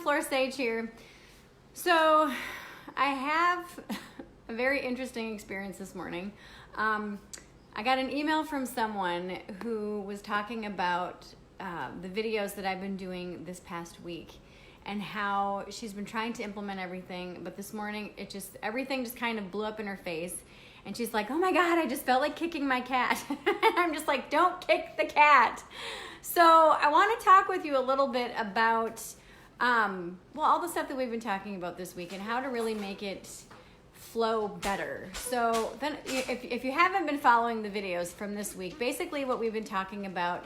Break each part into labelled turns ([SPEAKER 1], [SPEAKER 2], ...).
[SPEAKER 1] Flora Sage here. So I have a very interesting experience this morning. I got an email from someone who was talking about the videos that I've been doing this past week and how she's been trying to implement everything, but this morning everything just kind of blew up in her face. And she's like, oh my God, I just felt like kicking my cat. I'm just like, don't kick the cat. So I want to talk with you a little bit about, all the stuff that we've been talking about this week and how to really make it flow better. So then if you haven't been following the videos from this week, basically what we've been talking about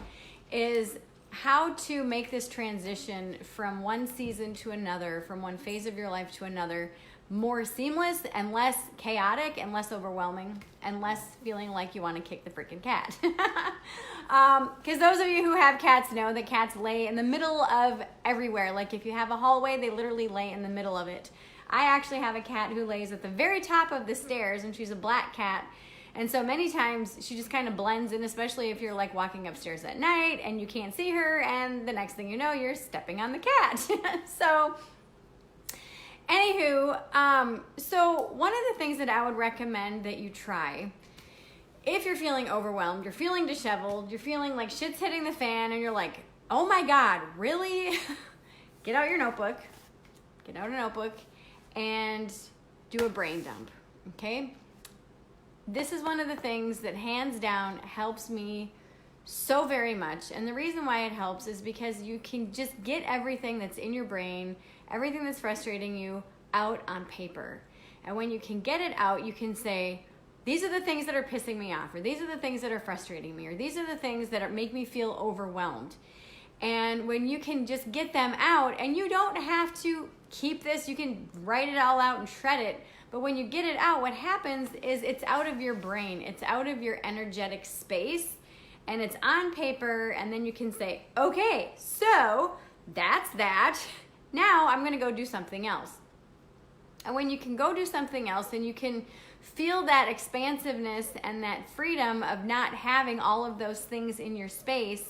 [SPEAKER 1] is how to make this transition from one season to another, from one phase of your life to another, more seamless and less chaotic and less overwhelming and less feeling like you want to kick the freaking cat. Because those of you who have cats know that cats lay in the middle of everywhere. Like if you have a hallway, they literally lay in the middle of it. I actually have a cat who lays at the very top of the stairs, and she's a black cat. And so many times she just kind of blends in, especially if you're like walking upstairs at night and you can't see her, and the next thing you know, you're stepping on the cat. So anywho, so one of the things that I would recommend that you try, if you're feeling overwhelmed, you're feeling disheveled, you're feeling like shit's hitting the fan, and you're like, oh my God, really? Get out a notebook, and do a brain dump, okay? This is one of the things that hands down helps me so very much. And the reason why it helps is because you can just get everything that's in your brain, everything that's frustrating you, out on paper. And when you can get it out, you can say, these are the things that are pissing me off, or these are the things that are frustrating me, or these are the things that make me feel overwhelmed. And when you can just get them out, and you don't have to keep this, you can write it all out and shred it. But when you get it out, what happens is it's out of your brain, it's out of your energetic space, and it's on paper, and then you can say, okay, so that's that. Now I'm gonna go do something else. And when you can go do something else, and you can feel that expansiveness and that freedom of not having all of those things in your space,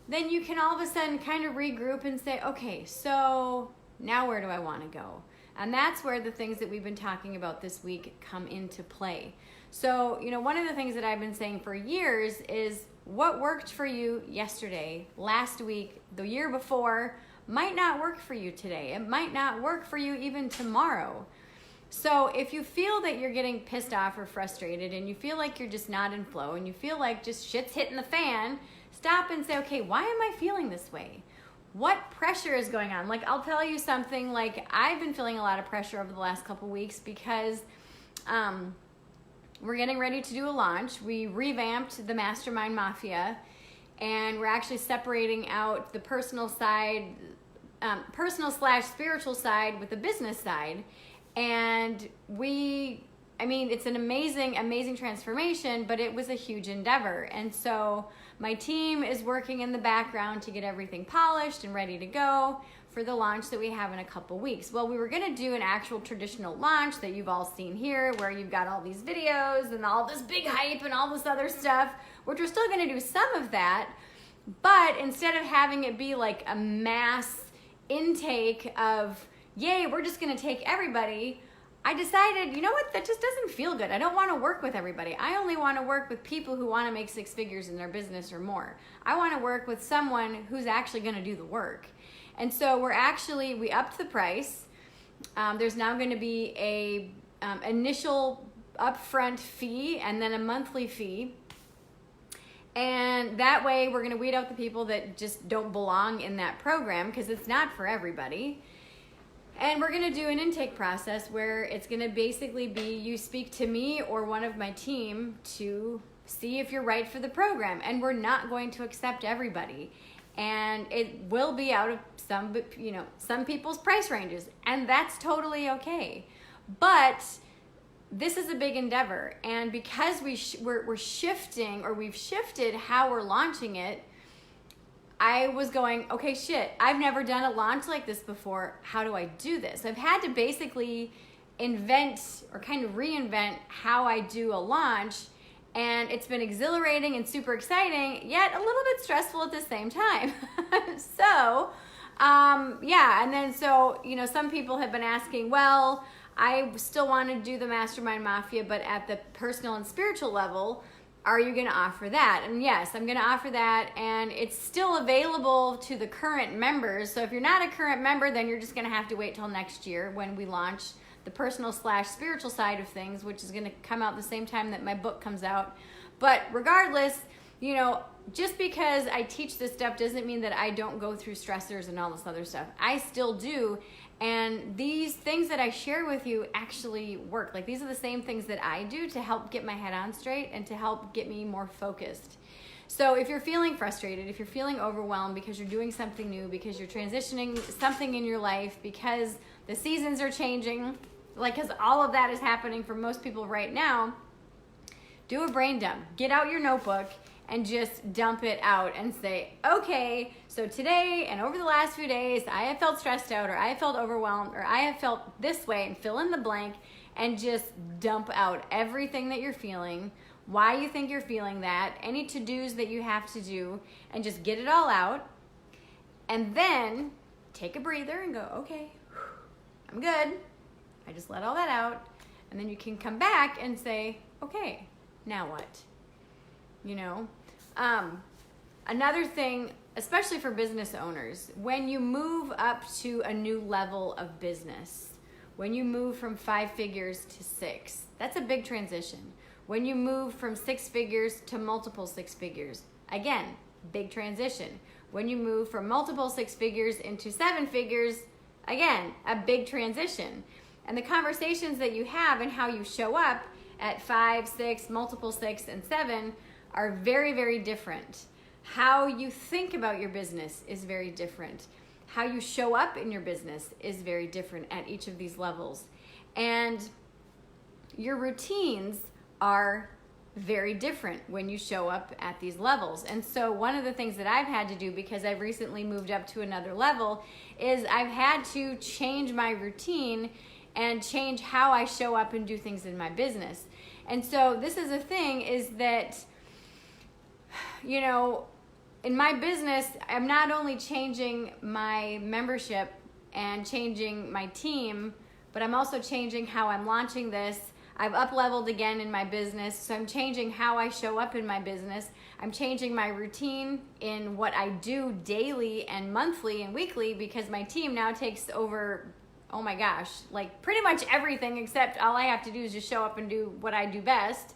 [SPEAKER 1] then you can all of a sudden kind of regroup and say, okay, so now where do I want to go? And that's where the things that we've been talking about this week come into play. So, one of the things that I've been saying for years is what worked for you yesterday, last week, the year before, might not work for you today. It might not work for you even tomorrow. So if you feel that you're getting pissed off or frustrated, and you feel like you're just not in flow, and you feel like just shit's hitting the fan, stop and say, okay, why am I feeling this way? What pressure is going on? Like, I'll tell you something, like I've been feeling a lot of pressure over the last couple weeks because we're getting ready to do a launch. We revamped the Mastermind Mafia, and we're actually separating out the personal side, personal/spiritual side with the business side. And it's an amazing transformation, but it was a huge endeavor. And so my team is working in the background to get everything polished and ready to go for the launch that we have in a couple weeks. Well, we were gonna do an actual traditional launch that you've all seen here, where you've got all these videos and all this big hype and all this other stuff, which we're still gonna do some of that. But instead of having it be like a mass intake of, yay, we're just gonna take everybody, I decided, you know what, that just doesn't feel good. I don't want to work with everybody. I only want to work with people who want to make 6 figures in their business or more. I want to work with someone who's actually going to do the work. And so we upped the price. There's now going to be a initial upfront fee and then a monthly fee. And that way we're going to weed out the people that just don't belong in that program, because it's not for everybody. And we're going to do an intake process where it's going to basically be you speak to me or one of my team to see if you're right for the program. And we're not going to accept everybody. And it will be out of some people's price ranges. And that's totally okay. But this is a big endeavor. And because we're shifting, or we've shifted how we're launching it, I was going, okay, shit, I've never done a launch like this before. How do I do this? I've had to basically invent or kind of reinvent how I do a launch, and it's been exhilarating and super exciting, yet a little bit stressful at the same time. So Yeah, and then so, some people have been asking, well, I still want to do the Mastermind Mafia, but at the personal and spiritual level, are you going to offer that? And yes, I'm going to offer that, and it's still available to the current members. So if you're not a current member, then you're just going to have to wait till next year when we launch the personal/spiritual side of things, which is going to come out the same time that my book comes out. But regardless, just because I teach this stuff doesn't mean that I don't go through stressors and all this other stuff. I still do. And these things that I share with you actually work. Like, these are the same things that I do to help get my head on straight and to help get me more focused. So if you're feeling frustrated, if you're feeling overwhelmed because you're doing something new, because you're transitioning something in your life, because the seasons are changing, because all of that is happening for most people right now, do a brain dump. Get out your notebook and just dump it out and say, okay, so today and over the last few days, I have felt stressed out, or I have felt overwhelmed, or I have felt this way, and fill in the blank, and just dump out everything that you're feeling, why you think you're feeling that, any to-dos that you have to do, and just get it all out. And then take a breather and go, okay, I'm good. I just let all that out. And then you can come back and say, okay, now what? Another thing, especially for business owners, when you move up to a new level of business, when you move from 5 figures to 6, that's a big transition. When you move from 6 figures to multiple 6 figures, again, big transition. When you move from multiple 6 figures into 7 figures, again, a big transition. And the conversations that you have and how you show up at 5, 6, multiple 6, and 7 are very, very different. How you think about your business is very different. How you show up in your business is very different at each of these levels. And your routines are very different when you show up at these levels. And so one of the things that I've had to do, because I've recently moved up to another level, is I've had to change my routine and change how I show up and do things in my business. And so this is a thing, is that, in my business, I'm not only changing my membership and changing my team, but I'm also changing how I'm launching this. I've up-leveled again in my business, so I'm changing how I show up in my business. I'm changing my routine in what I do daily and monthly and weekly, because my team now takes over, oh my gosh, pretty much everything, except all I have to do is just show up and do what I do best.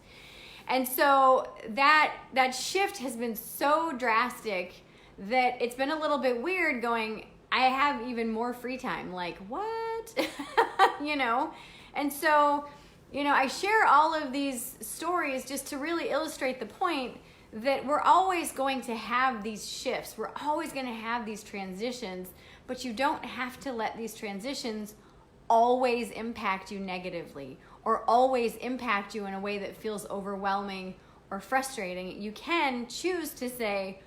[SPEAKER 1] And so that shift has been so drastic that it's been a little bit weird going, I have even more free time. What? And so, I share all of these stories just to really illustrate the point that we're always going to have these shifts. We're always going to have these transitions, but you don't have to let these transitions always impact you negatively or always impact you in a way that feels overwhelming or frustrating. You can choose to say,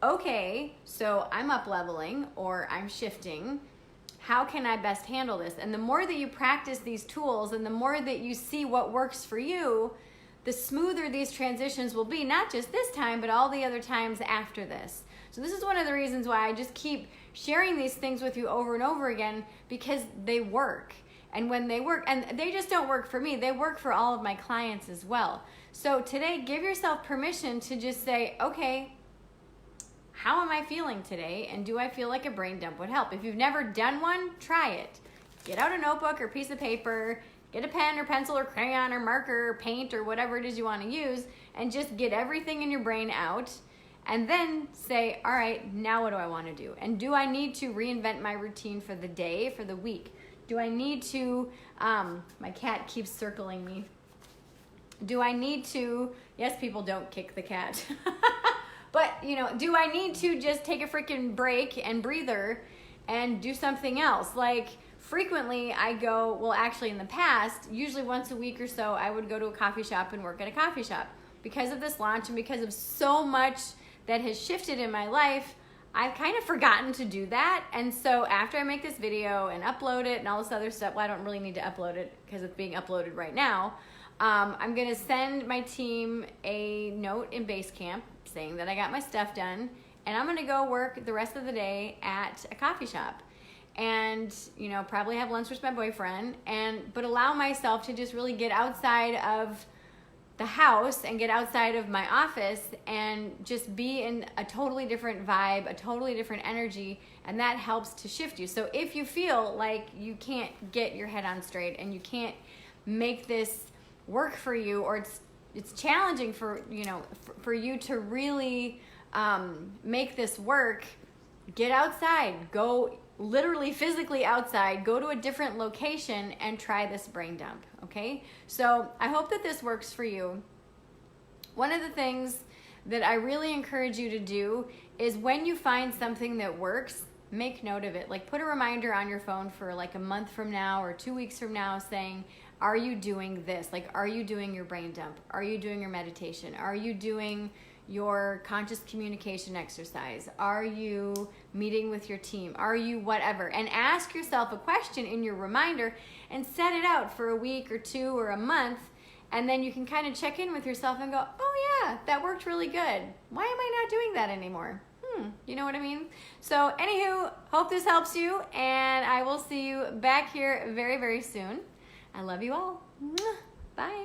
[SPEAKER 1] okay, so I'm up leveling or I'm shifting. How can I best handle this? And the more that you practice these tools and the more that you see what works for you, the smoother these transitions will be, not just this time, but all the other times after this. So this is one of the reasons why I just keep sharing these things with you over and over again, because they work. And when they work, and they just don't work for me, they work for all of my clients as well. So today, give yourself permission to just say, okay, how am I feeling today? And do I feel like a brain dump would help? If you've never done one, try it. Get out a notebook or piece of paper, get a pen or pencil or crayon or marker or paint or whatever it is you want to use, and just get everything in your brain out. And then say, all right, now what do I want to do? And do I need to reinvent my routine for the day, for the week? Do I need to, my cat keeps circling me. Do I need to, yes, people don't kick the cat. But, do I need to just take a freaking break and breather and do something else? Frequently I go, well, actually in the past, usually once a week or so, I would go to a coffee shop and work at a coffee shop. Because of this launch and because of so much that has shifted in my life, I've kind of forgotten to do that. And so after I make this video and upload it and all this other stuff, well, I don't really need to upload it because it's being uploaded right now. I'm going to send my team a note in Basecamp saying that I got my stuff done and I'm gonna go work the rest of the day at a coffee shop and, you know, probably have lunch with my boyfriend, but allow myself to just really get outside of the house and get outside of my office and just be in a totally different vibe, a totally different energy, and that helps to shift you. So if you feel like you can't get your head on straight and you can't make this work for you, or it's challenging for, you know, for you to really make this work, get outside, go literally physically outside, go to a different location and try this brain dump, okay? So I hope that this works for you. One of the things that I really encourage you to do is when you find something that works, make note of it. Like put a reminder on your phone for like a month from now or 2 weeks from now saying, are you doing this? Like, are you doing your brain dump? Are you doing your meditation? Are you doing your conscious communication exercise? Are you meeting with your team? Are you whatever? And ask yourself a question in your reminder and set it out for a week or 2 or a month, and then you can kind of check in with yourself and go, oh yeah, that worked really good. Why am I not doing that anymore? You know what I mean? So anywho, hope this helps you, and I will see you back here very, very soon. I love you all. Bye.